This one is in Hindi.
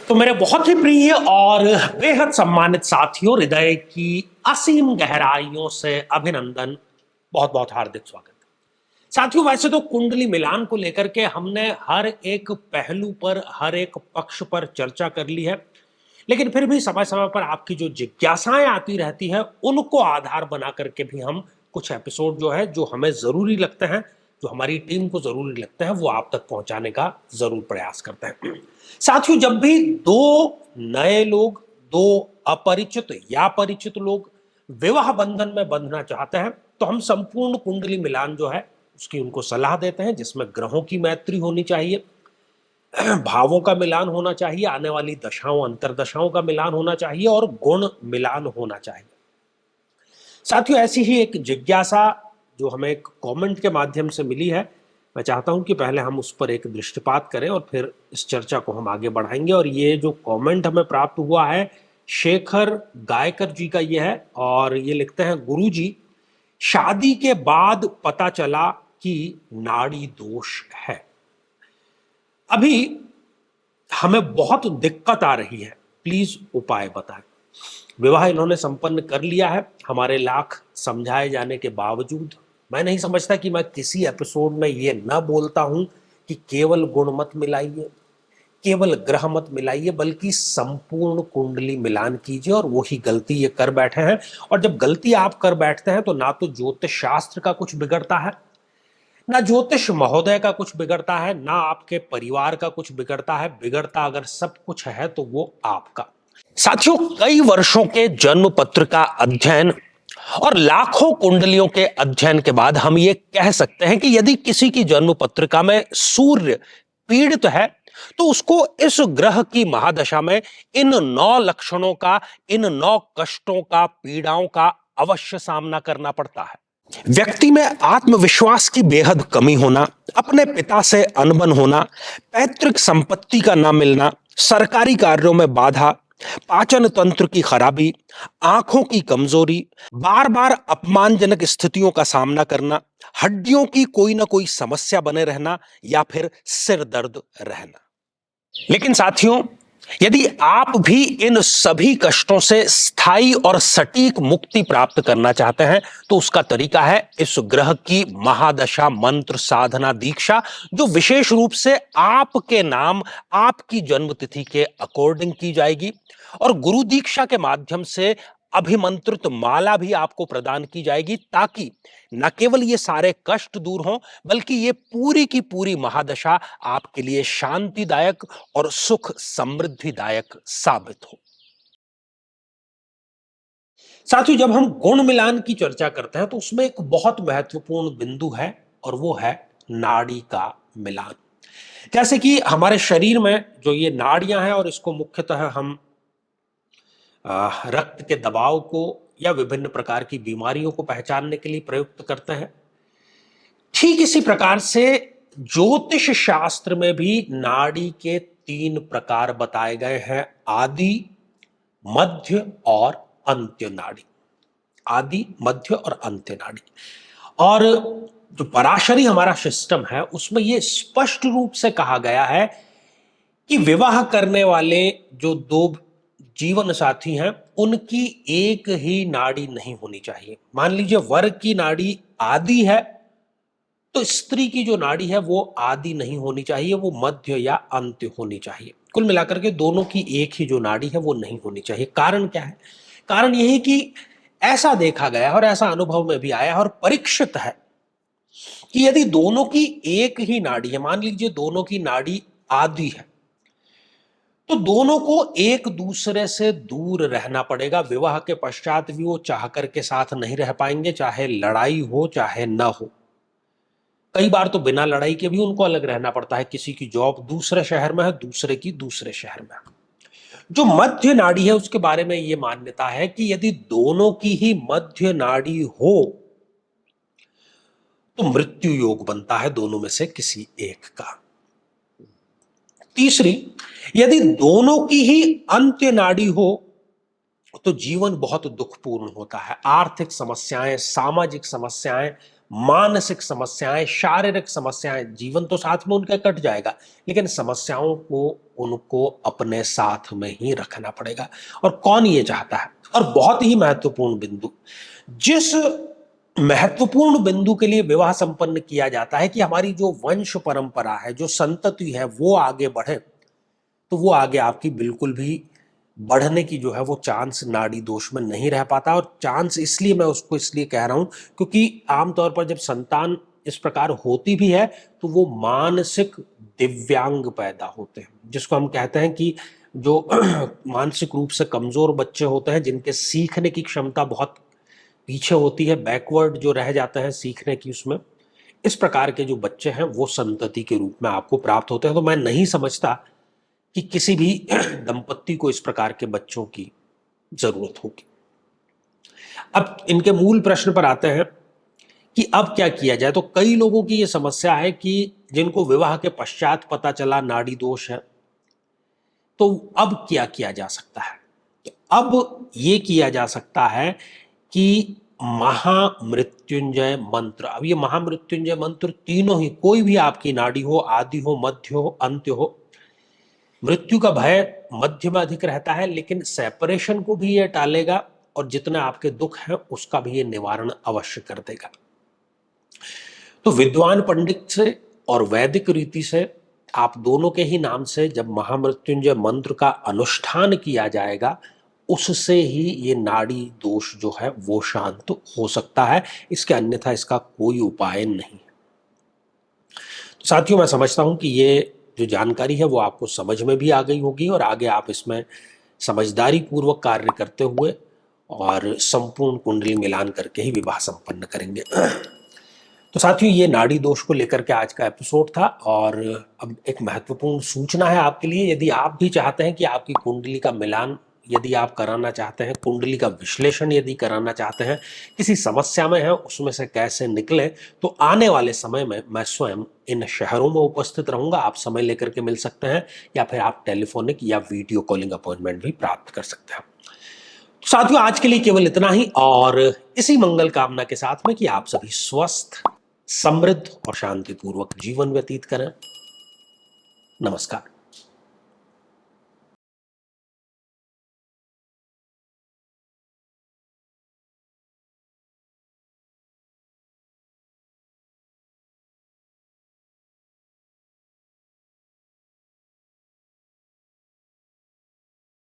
तो मेरे बहुत ही प्रिय और बेहद सम्मानित साथियों, हृदय की असीम गहराइयों से अभिनंदन, बहुत बहुत हार्दिक स्वागत। साथियों, वैसे तो कुंडली मिलान को लेकर के हमने हर एक पहलू पर, हर एक पक्ष पर चर्चा कर ली है, लेकिन फिर भी समय समय पर आपकी जो जिज्ञासाएं आती रहती है, उनको आधार बना करके भी हम कुछ एपिसोड जो है, जो हमें जरूरी लगते हैं, जो हमारी टीम को जरूरी लगते हैं, वो आप तक पहुंचाने का जरूर प्रयास करते हैं। साथियों, जब भी दो नए लोग, दो अपरिचित या परिचित लोग विवाह बंधन में बंधना चाहते हैं, तो हम संपूर्ण कुंडली मिलान जो है उसकी उनको सलाह देते हैं, जिसमें ग्रहों की मैत्री होनी चाहिए, भावों का मिलान होना चाहिए, आने वाली दशाओं अंतरदशाओं का मिलान होना चाहिए और गुण मिलान होना चाहिए। साथियों, ऐसी ही एक जिज्ञासा जो हमें एक कमेंट के माध्यम से मिली है, मैं चाहता हूं कि पहले हम उस पर एक दृष्टिपात करें और फिर इस चर्चा को हम आगे बढ़ाएंगे। और ये जो कमेंट हमें प्राप्त हुआ है, शेखर गायकर जी का ये है, और ये लिखते हैं, गुरुजी, शादी के बाद पता चला कि नाड़ी दोष है। अभी हमें बहुत दिक्कत आ रही है, प्लीज उपाय बताएं। विवाह इन्होंने संपन्न कर लिया है, हमारे लाख समझाए जाने के बावजूद। मैं नहीं समझता कि मैं किसी एपिसोड में ये न बोलता हूं कि केवल गुण मत मिलाइए, केवल ग्रह मत मिलाइए, बल्कि संपूर्ण कुंडली मिलान कीजिए। और वही गलती ये कर बैठे हैं। और जब गलती आप कर बैठते हैं तो ना तो ज्योतिष शास्त्र का कुछ बिगड़ता है, ना ज्योतिष महोदय का कुछ बिगड़ता है, ना आपके परिवार का कुछ बिगड़ता है। बिगड़ता अगर सब कुछ है तो वो आपका। साथियों, कई वर्षों के जन्म पत्र का अध्ययन और लाखों कुंडलियों के अध्ययन के बाद हम ये कह सकते हैं कि यदि किसी की जन्म पत्रिका में सूर्य पीड़ित है, तो उसको इस ग्रह की महादशा में इन 9 लक्षणों का, इन 9 कष्टों का, पीड़ाओं का अवश्य सामना करना पड़ता है। व्यक्ति में आत्मविश्वास की बेहद कमी होना, अपने पिता से अनबन होना, पैतृक संपत्ति का न मिलना, सरकारी कार्यों में बाधा, पाचन तंत्र की खराबी, आंखों की कमजोरी, बार बार अपमानजनक स्थितियों का सामना करना, हड्डियों की कोई ना कोई समस्या बने रहना, या फिर सिर दर्द रहना। लेकिन साथियों, यदि आप भी इन सभी कष्टों से स्थायी और सटीक मुक्ति प्राप्त करना चाहते हैं, तो उसका तरीका है इस ग्रह की महादशा मंत्र साधना दीक्षा, जो विशेष रूप से आपके नाम, आपकी जन्मतिथि के अकॉर्डिंग की जाएगी। और गुरु दीक्षा के माध्यम से अभिमंत्रित माला भी आपको प्रदान की जाएगी, ताकि न केवल ये सारे कष्ट दूर हों, बल्कि ये पूरी की पूरी महादशा आपके लिए शांतिदायक और सुख समृद्धिदायक साबित हो। साथियों, जब हम गुण मिलान की चर्चा करते हैं तो उसमें एक बहुत महत्वपूर्ण बिंदु है, और वो है नाड़ी का मिलान। जैसे कि हमारे शरीर में जो ये नाड़ियां हैं, और इसको मुख्यतः हम रक्त के दबाव को या विभिन्न प्रकार की बीमारियों को पहचानने के लिए प्रयुक्त करते हैं, ठीक इसी प्रकार से ज्योतिष शास्त्र में भी नाड़ी के 3 प्रकार बताए गए हैं, आदि, मध्य और अंत्य नाड़ी। आदि, मध्य और अंत्य नाड़ी। और जो पराशरी हमारा सिस्टम है, उसमें यह स्पष्ट रूप से कहा गया है कि विवाह करने वाले जो 2 जीवन साथी हैं, उनकी एक ही नाड़ी नहीं होनी चाहिए। मान लीजिए वर की नाड़ी आदि है, तो स्त्री की जो नाड़ी है वो आदि नहीं होनी चाहिए, वो मध्य या अंत्य होनी चाहिए। कुल मिलाकर के दोनों की एक ही जो नाड़ी है वो नहीं होनी चाहिए। कारण क्या है? कारण यही कि ऐसा देखा गया है और ऐसा अनुभव में भी आया है और परीक्षित है कि यदि दोनों की एक ही नाड़ी है, मान लीजिए दोनों की नाड़ी आदि है, तो दोनों को एक दूसरे से दूर रहना पड़ेगा। विवाह के पश्चात भी वो चाह करके साथ नहीं रह पाएंगे, चाहे लड़ाई हो चाहे न हो। कई बार तो बिना लड़ाई के भी उनको अलग रहना पड़ता है। किसी की जॉब दूसरे शहर में है, दूसरे की दूसरे शहर में है। जो मध्य नाड़ी है उसके बारे में यह मान्यता है कि यदि दोनों की ही मध्य नाड़ी हो तो मृत्यु योग बनता है दोनों में से किसी एक का। तीसरी, यदि दोनों की ही अंत्य नाड़ी हो तो जीवन बहुत दुखपूर्ण होता है। आर्थिक समस्याएं, सामाजिक समस्याएं, मानसिक समस्याएं, शारीरिक समस्याएं, जीवन तो साथ में उनके कट जाएगा, लेकिन समस्याओं को उनको अपने साथ में ही रखना पड़ेगा। और कौन ये चाहता है? और बहुत ही महत्वपूर्ण बिंदु, जिस महत्वपूर्ण बिंदु के लिए विवाह संपन्न किया जाता है कि हमारी जो वंश परंपरा है, जो संतति है, वो आगे बढ़े, तो वो आगे आपकी बिल्कुल भी बढ़ने की जो है वो चांस नाड़ी दोष में नहीं रह पाता। और चांस इसलिए मैं उसको इसलिए कह रहा हूं क्योंकि आमतौर पर जब संतान इस प्रकार होती भी है तो वो मानसिक दिव्यांग पैदा होते हैं, जिसको हम कहते हैं कि जो मानसिक रूप से कमजोर बच्चे होते हैं, जिनके सीखने की क्षमता बहुत पीछे होती है, बैकवर्ड जो रह जाते हैं सीखने की उसमें, इस प्रकार के जो बच्चे हैं वो संतति के रूप में आपको प्राप्त होते हैं। तो मैं नहीं समझता कि किसी भी दंपत्ति को इस प्रकार के बच्चों की जरूरत होगी। अब इनके मूल प्रश्न पर आते हैं कि अब क्या किया जाए। तो कई लोगों की यह समस्या है कि जिनको विवाह के पश्चात पता चला नाड़ी दोष है, तो अब क्या किया जा सकता है? तो अब ये किया जा सकता है कि महामृत्युंजय मंत्र, अब ये महामृत्युंजय मंत्र तीनों ही, कोई भी आपकी नाड़ी हो, आदि हो, मध्य हो, अंत्य हो, मृत्यु का भय मध्य में अधिक रहता है, लेकिन सेपरेशन को भी ये टालेगा और जितने आपके दुख हैं उसका भी ये निवारण अवश्य कर देगा। तो विद्वान पंडित से और वैदिक रीति से आप दोनों के ही नाम से जब महामृत्युंजय मंत्र का अनुष्ठान किया जाएगा, उससे ही ये नाड़ी दोष जो है वो शांत हो सकता है। इसके अन्यथा इसका कोई उपाय नहीं है। तो साथियों, मैं समझता हूं कि ये जो जानकारी है वो आपको समझ में भी आ गई होगी और आगे आप इसमें समझदारी पूर्वक कार्य करते हुए और संपूर्ण कुंडली मिलान करके ही विवाह संपन्न करेंगे। तो साथियों, ये नाड़ी दोष को लेकर के आज का एपिसोड था। और अब एक महत्वपूर्ण सूचना है आपके लिए। यदि आप भी चाहते हैं कि आपकी कुंडली का मिलान यदि आप कराना चाहते हैं, कुंडली का विश्लेषण यदि कराना चाहते हैं, किसी समस्या में हैं उसमें से कैसे निकले, तो आने वाले समय में मैं स्वयं इन शहरों में उपस्थित रहूंगा। आप समय लेकर के मिल सकते हैं या फिर आप टेलीफोनिक या वीडियो कॉलिंग अपॉइंटमेंट भी प्राप्त कर सकते हैं। साथियों, आज के लिए केवल इतना ही, और इसी मंगल कामना के साथ में कि आप सभी स्वस्थ, समृद्ध और शांतिपूर्वक जीवन व्यतीत करें। नमस्कार।